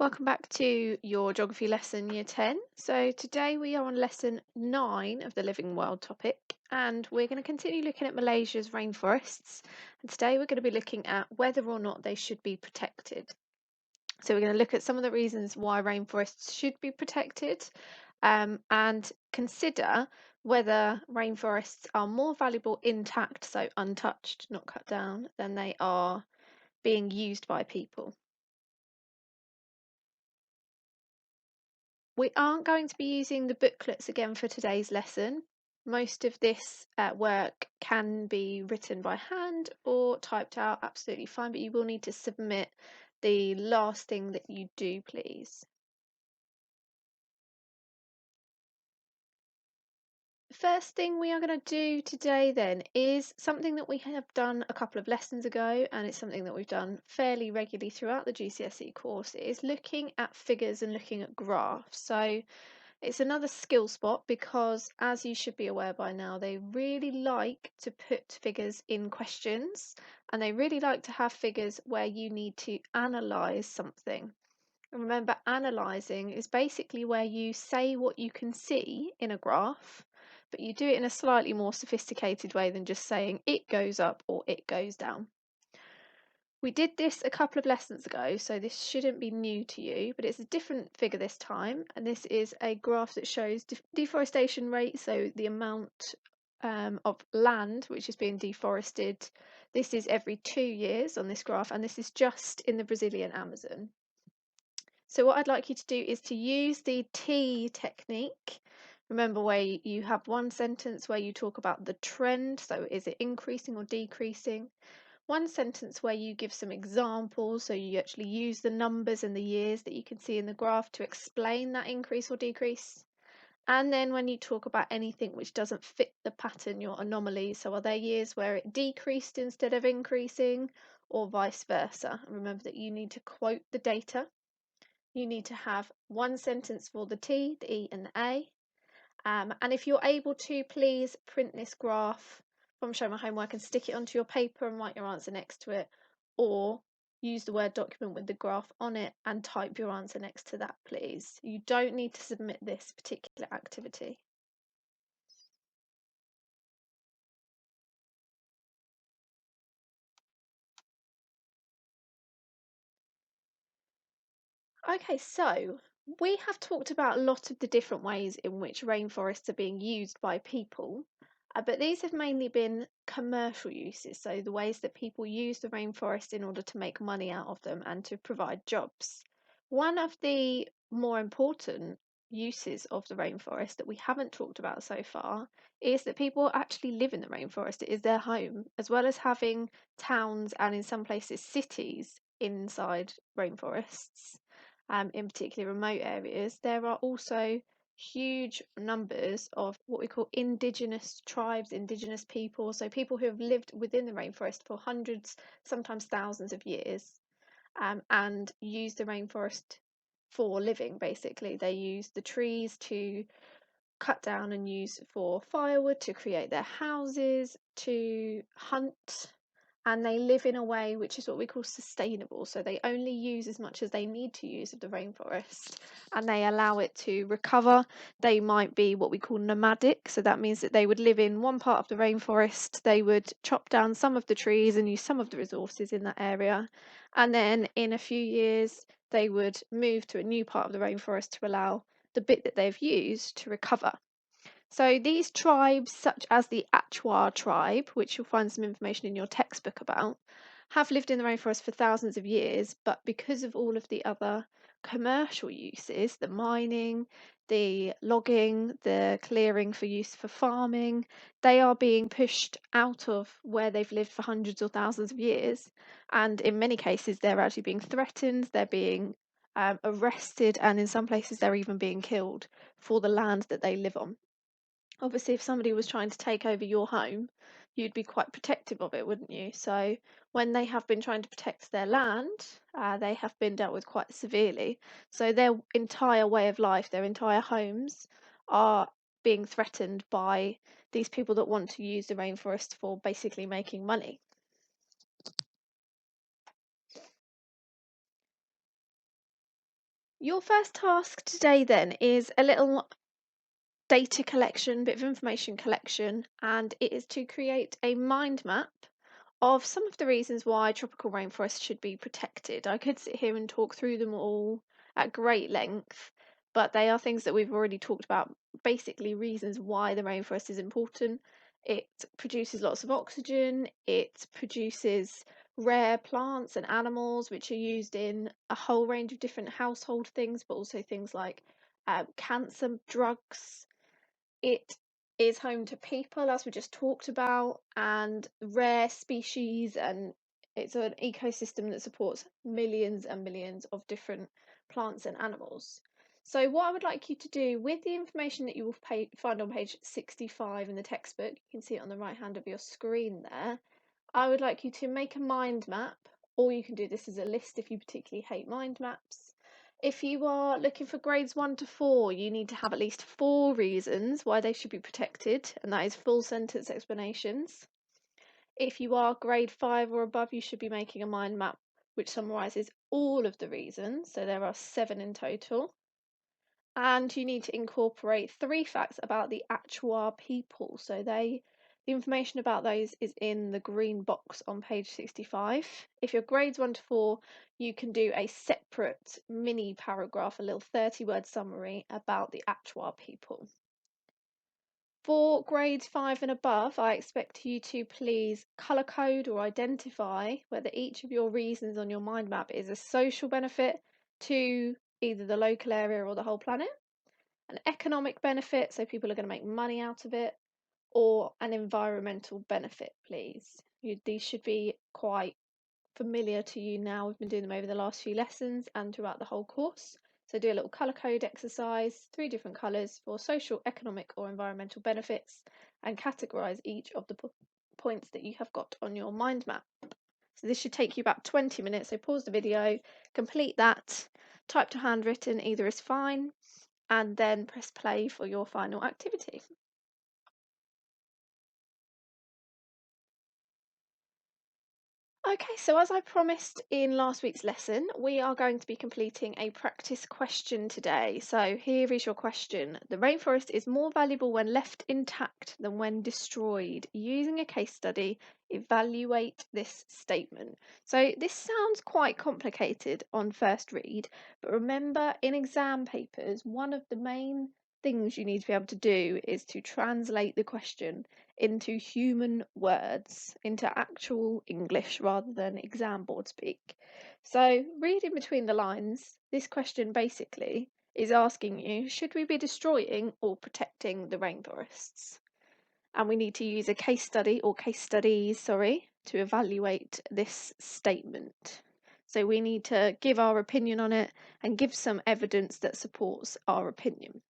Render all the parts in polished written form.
Welcome back to your geography lesson year 10. So today we are on lesson 9 of the living world topic, and we're going to continue looking at Malaysia's rainforests, and today we're going to be looking at whether or not they should be protected. So we're going to look at some of the reasons why rainforests should be protected, and consider whether rainforests are more valuable intact, so untouched, not cut down, than they are being used by people. We aren't going to be using the booklets again for today's lesson. Most of this work can be written by hand or typed out, absolutely fine, but you will need to submit the last thing that you do, please. The first thing we are going to do today then is something that we have done a couple of lessons ago, and it's something that we've done fairly regularly throughout the GCSE course, is looking at figures and looking at graphs. So it's another skill spot because, as you should be aware by now, they really like to put figures in questions, and they really like to have figures where you need to analyse something. And remember, analysing is basically where you say what you can see in a graph, but you do it in a slightly more sophisticated way than just saying it goes up or it goes down. We did this a couple of lessons ago, so this shouldn't be new to you, but it's a different figure this time, and this is a graph that shows deforestation rate, so the amount of land which is being deforested. This is every 2 years on this graph, and this is just in the Brazilian Amazon. So what I'd like you to do is to use the T technique. Remember, where you have one sentence where you talk about the trend, so is it increasing or decreasing? One sentence where you give some examples, so you actually use the numbers and the years that you can see in the graph to explain that increase or decrease. And then when you talk about anything which doesn't fit the pattern, your anomaly, so are there years where it decreased instead of increasing, or vice versa? And remember that you need to quote the data. You need to have one sentence for the T, the E, and the A. And if you're able to, please print this graph from Show My Homework and stick it onto your paper and write your answer next to it, or use the Word document with the graph on it and type your answer next to that, please. You don't need to submit this particular activity. Okay, so we have talked about a lot of the different ways in which rainforests are being used by people, but these have mainly been commercial uses, so the ways that people use the rainforest in order to make money out of them and to provide jobs. One of the more important uses of the rainforest that we haven't talked about so far is that people actually live in the rainforest. It is their home, as well as having towns and in some places cities inside rainforests, in particularly remote areas. There are also huge numbers of what we call indigenous tribes, indigenous people, so people who have lived within the rainforest for hundreds, sometimes thousands of years, and use the rainforest for living, basically. They use the trees to cut down and use for firewood, to create their houses, to hunt, and they live in a way which is what we call sustainable. So they only use as much as they need to use of the rainforest, and they allow it to recover. They might be what we call nomadic, so that means that they would live in one part of the rainforest, they would chop down some of the trees and use some of the resources in that area, and then in a few years they would move to a new part of the rainforest to allow the bit that they've used to recover. So these tribes, such as the Achwa tribe, which you'll find some information in your textbook about, have lived in the rainforest for thousands of years, but because of all of the other commercial uses, the mining, the logging, the clearing for use for farming, they are being pushed out of where they've lived for hundreds or thousands of years. And in many cases, they're actually being threatened, they're being arrested, and in some places, they're even being killed for the land that they live on. Obviously, if somebody was trying to take over your home, you'd be quite protective of it, wouldn't you? So when they have been trying to protect their land, they have been dealt with quite severely. So their entire way of life, their entire homes are being threatened by these people that want to use the rainforest for basically making money. Your first task today then is a little data collection, bit of information collection, and it is to create a mind map of some of the reasons why tropical rainforests should be protected. I could sit here and talk through them all at great length, but they are things that we've already talked about, basically reasons why the rainforest is important. It produces lots of oxygen, it produces rare plants and animals which are used in a whole range of different household things, but also things like cancer drugs. It is home to people, as we just talked about, and rare species, and it's an ecosystem that supports millions and millions of different plants and animals. So, what I would like you to do with the information that you will find on page 65 in the textbook, you can see it on the right hand of your screen there. I would like you to make a mind map, or you can do this as a list if you particularly hate mind maps. If you are looking for grades 1 to 4, you need to have at least 4 reasons why they should be protected, and that is full sentence explanations. If you are grade 5 or above, you should be making a mind map which summarises all of the reasons, so there are 7 in total. And you need to incorporate 3 facts about the Achua people. So the information about those is in the green box on page 65. If you're grades 1 to 4, you can do a separate mini paragraph, a little 30-word summary about the Achua people. For grades 5 and above, I expect you to please colour code or identify whether each of your reasons on your mind map is a social benefit to either the local area or the whole planet, an economic benefit, so people are going to make money out of it, or an environmental benefit, please. These should be quite familiar to you now. We've been doing them over the last few lessons and throughout the whole course. So do a little colour code exercise, 3 different colours for social, economic or environmental benefits, and categorise each of the points that you have got on your mind map. So this should take you about 20 minutes, so pause the video, complete that, type to handwritten either is fine, and then press play for your final activity. Okay, so as I promised in last week's lesson, we are going to be completing a practice question today. So here is your question. The rainforest is more valuable when left intact than when destroyed. Using a case study, evaluate this statement. So this sounds quite complicated on first read, but remember in exam papers, one of the main things you need to be able to do is to translate the question into human words, into actual English rather than exam board speak. So, reading between the lines, this question basically is asking you, should we be destroying or protecting the rainforests? And we need to use a case study or case studies, sorry, to evaluate this statement. So we need to give our opinion on it and give some evidence that supports our opinion.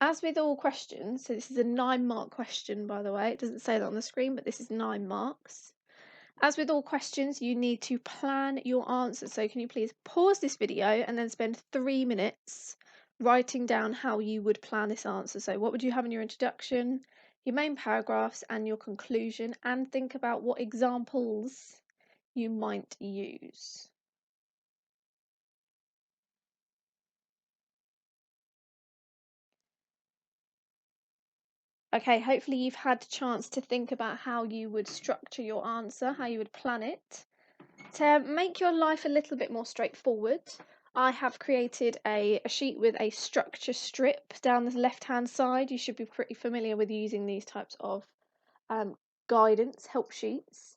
As with all questions, so this is a 9-mark question, by the way, it doesn't say that on the screen, but this is 9 marks. As with all questions, you need to plan your answers. So can you please pause this video and then spend 3 minutes writing down how you would plan this answer. So what would you have in your introduction, your main paragraphs and your conclusion, and think about what examples you might use. Okay, hopefully you've had a chance to think about how you would structure your answer, how you would plan it. To make your life a little bit more straightforward, I have created a sheet with a structure strip down the left-hand side. You should be pretty familiar with using these types of guidance, help sheets.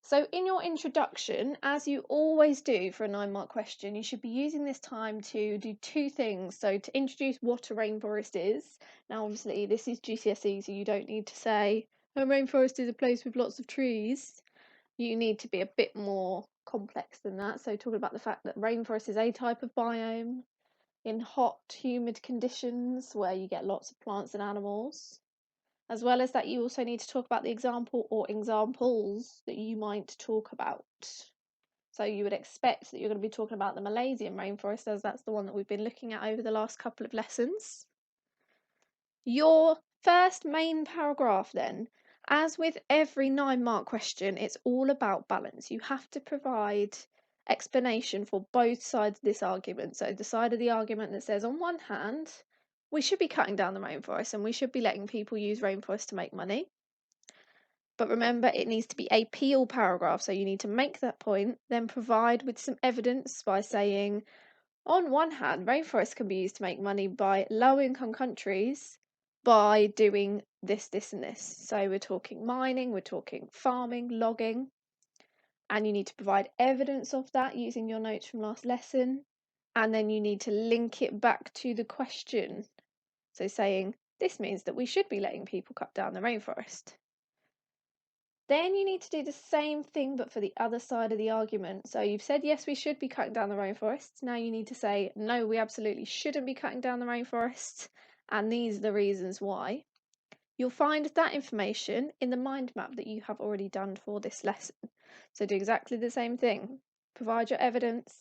So in your introduction, as you always do for a 9-mark question, you should be using this time to do 2 things. So to introduce what a rainforest is. Now obviously this is GCSE, so you don't need to say a rainforest is a place with lots of trees. You need to be a bit more complex than that. So talking about the fact that rainforest is a type of biome in hot, humid conditions where you get lots of plants and animals. As well as that, you also need to talk about the example or examples that you might talk about. So you would expect that you're going to be talking about the Malaysian rainforest, as that's the one that we've been looking at over the last couple of lessons. Your first main paragraph then, as with every 9-mark question, it's all about balance. You have to provide explanation for both sides of this argument. So the side of the argument that says, on one hand, we should be cutting down the rainforest and we should be letting people use rainforests to make money. But remember, it needs to be a peel paragraph. So you need to make that point, then provide with some evidence by saying, on one hand, rainforests can be used to make money by low income countries by doing this, this, and this. So we're talking mining, we're talking farming, logging, and you need to provide evidence of that using your notes from last lesson. And then you need to link it back to the question. So saying, this means that we should be letting people cut down the rainforest. Then you need to do the same thing but for the other side of the argument. So you've said, yes, we should be cutting down the rainforests. Now you need to say, no, we absolutely shouldn't be cutting down the rainforests. And these are the reasons why. You'll find that information in the mind map that you have already done for this lesson. So do exactly the same thing. Provide your evidence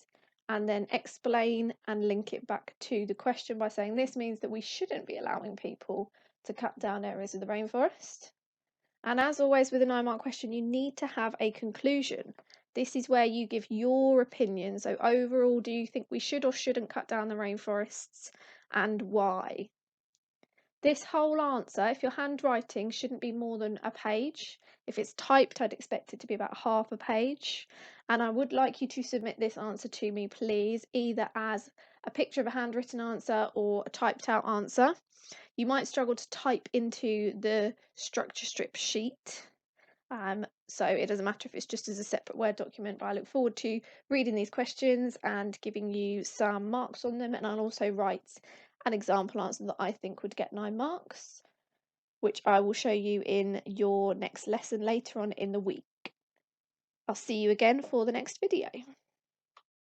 and then explain and link it back to the question by saying this means that we shouldn't be allowing people to cut down areas of the rainforest. And as always with a 9-mark question, you need to have a conclusion. This is where you give your opinion. So overall, do you think we should or shouldn't cut down the rainforests and why? This whole answer, if you're handwriting, shouldn't be more than a page. If it's typed, I'd expect it to be about half a page. And I would like you to submit this answer to me, please, either as a picture of a handwritten answer or a typed out answer. You might struggle to type into the structure strip sheet. So it doesn't matter if it's just as a separate Word document, but I look forward to reading these questions and giving you some marks on them. And I'll also write an example answer that I think would get 9 marks, which I will show you in your next lesson later on in the week. I'll see you again for the next video.